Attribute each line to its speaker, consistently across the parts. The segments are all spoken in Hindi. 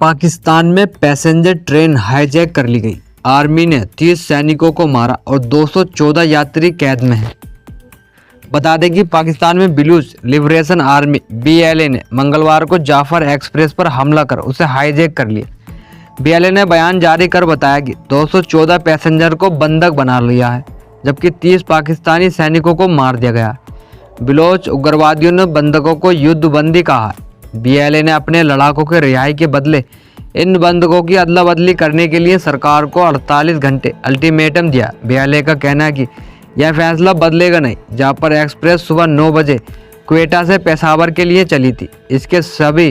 Speaker 1: पाकिस्तान में पैसेंजर ट्रेन हाईजैक कर ली गई। आर्मी ने 30 सैनिकों को मारा और 214 यात्री कैद में हैं। बता दें कि पाकिस्तान में बिलूच लिबरेशन आर्मी BLA ने मंगलवार को जाफर एक्सप्रेस पर हमला कर उसे हाईजैक कर लिया। BLA ने बयान जारी कर बताया कि 214 पैसेंजर को बंधक बना लिया है, जबकि 30 पाकिस्तानी सैनिकों को मार दिया गया। बिलोच उग्रवादियों ने बंधकों को युद्धबंदी कहा है। BLA ने अपने लड़ाकों के रिहाई के बदले इन बंधकों की अदला बदली करने के लिए सरकार को 48 घंटे अल्टीमेटम दिया। BLA का कहना है कि यह फैसला बदलेगा नहीं। जाफर एक्सप्रेस सुबह 9 बजे क्वेटा से पेशावर के लिए चली थी। इसके सभी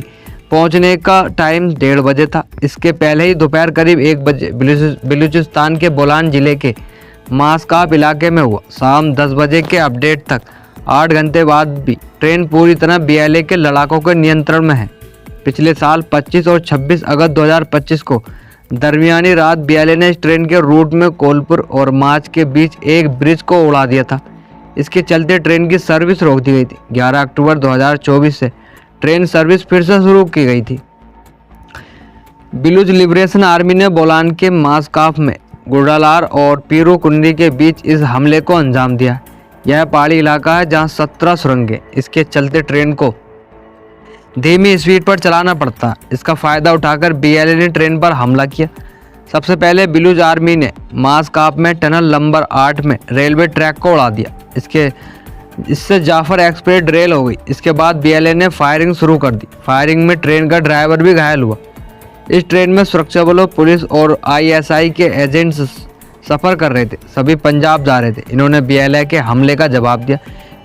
Speaker 1: पहुंचने का टाइम 1:30 बजे था। इसके पहले ही दोपहर करीब 1 बजे बलूचिस्तान के बोलान जिले के मास्काप इलाके में हुआ। शाम 10 बजे के अपडेट तक 8 घंटे बाद भी ट्रेन पूरी तरह BLA के लड़ाकों के नियंत्रण में है। पिछले साल 25 और 26 अगस्त 2025 को दरमियानी रात BLA ने इस ट्रेन के रूट में कोलपुर और माच के बीच एक ब्रिज को उड़ा दिया था। इसके चलते ट्रेन की सर्विस रोक दी गई थी। 11 अक्टूबर 2024 से ट्रेन सर्विस फिर से शुरू की गई थी। बिलूच लिबरेशन आर्मी ने बोलान के मास्काफ में गुडालार और पीरू कुंडी के बीच इस हमले को अंजाम दिया। यह पहाड़ी इलाका है जहां 17 सुरंगें। इसके चलते ट्रेन को धीमी स्पीड पर चलाना पड़ता है। इसका फ़ायदा उठाकर BLA ने ट्रेन पर हमला किया। सबसे पहले बिलूच आर्मी ने मास्काप में टनल नंबर 8 में रेलवे ट्रैक को उड़ा दिया। इससे जाफर एक्सप्रेस रेल हो गई। इसके बाद BLA ने फायरिंग शुरू कर दी। फायरिंग में ट्रेन का ड्राइवर भी घायल हुआ। इस ट्रेन में सुरक्षा बलों, पुलिस और ISI के एजेंट्स सफ़र कर रहे थे। सभी पंजाब जा रहे थे। इन्होंने BLA के हमले का जवाब दिया,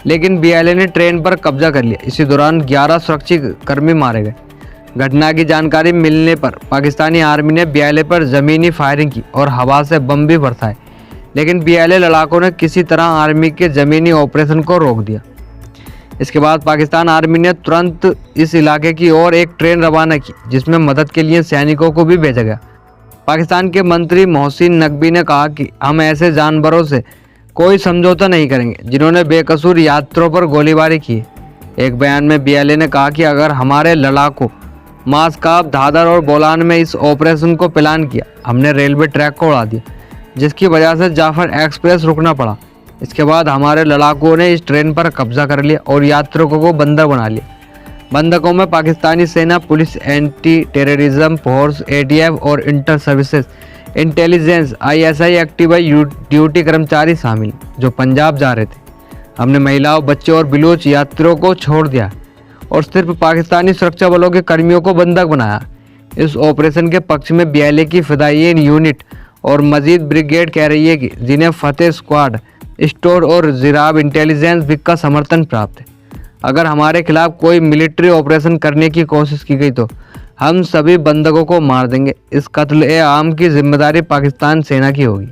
Speaker 1: लेकिन BLA ने ट्रेन पर कब्जा कर लिया। इसी दौरान 11 सुरक्षा कर्मी मारे गए। घटना की जानकारी मिलने पर पाकिस्तानी आर्मी ने BLA पर ज़मीनी फायरिंग की और हवा से बम भी बरसाए, लेकिन BLA लड़ाकों ने किसी तरह आर्मी के ज़मीनी ऑपरेशन को रोक दिया। इसके बाद पाकिस्तान आर्मी ने तुरंत इस इलाके की ओर एक ट्रेन रवाना की, जिसमें मदद के लिए सैनिकों को भी भेजा गया। पाकिस्तान के मंत्री मोहसिन नकवी ने कहा कि हम ऐसे जानवरों से कोई समझौता नहीं करेंगे जिन्होंने बेकसूर यात्रियों पर गोलीबारी की। एक बयान में BLA ने कहा कि अगर हमारे लड़ाकों मास्काप, धादर और बोलान में इस ऑपरेशन को प्लान किया, हमने रेलवे ट्रैक को उड़ा दिया, जिसकी वजह से जाफर एक्सप्रेस रुकना पड़ा। इसके बाद हमारे लड़ाकों ने इस ट्रेन पर कब्जा कर लिया और यात्रियों को बंधक बना लिया। बंधकों में पाकिस्तानी सेना, police, anti terrorism force ATF और inter services intelligence ISI active duty कर्मचारी शामिल, जो पंजाब जा रहे थे। हमने महिलाओं, बच्चों और बिलूच यात्रियों को छोड़ दिया और सिर्फ पाकिस्तानी सुरक्षा बलों के कर्मियों को बंधक बनाया। इस ऑपरेशन के पक्ष में BLA की फिदायीन यूनिट और मजीद ब्रिगेड कह रही है कि जिन्हें फतेह स्क्वाड, स्टोर और जिराब इंटेलिजेंस विंग का समर्थन प्राप्त है। अगर हमारे खिलाफ कोई मिलिट्री ऑपरेशन करने की कोशिश की गई तो हम सभी बंधकों को मार देंगे। इस कत्ल-ए-आम की जिम्मेदारी पाकिस्तान सेना की होगी।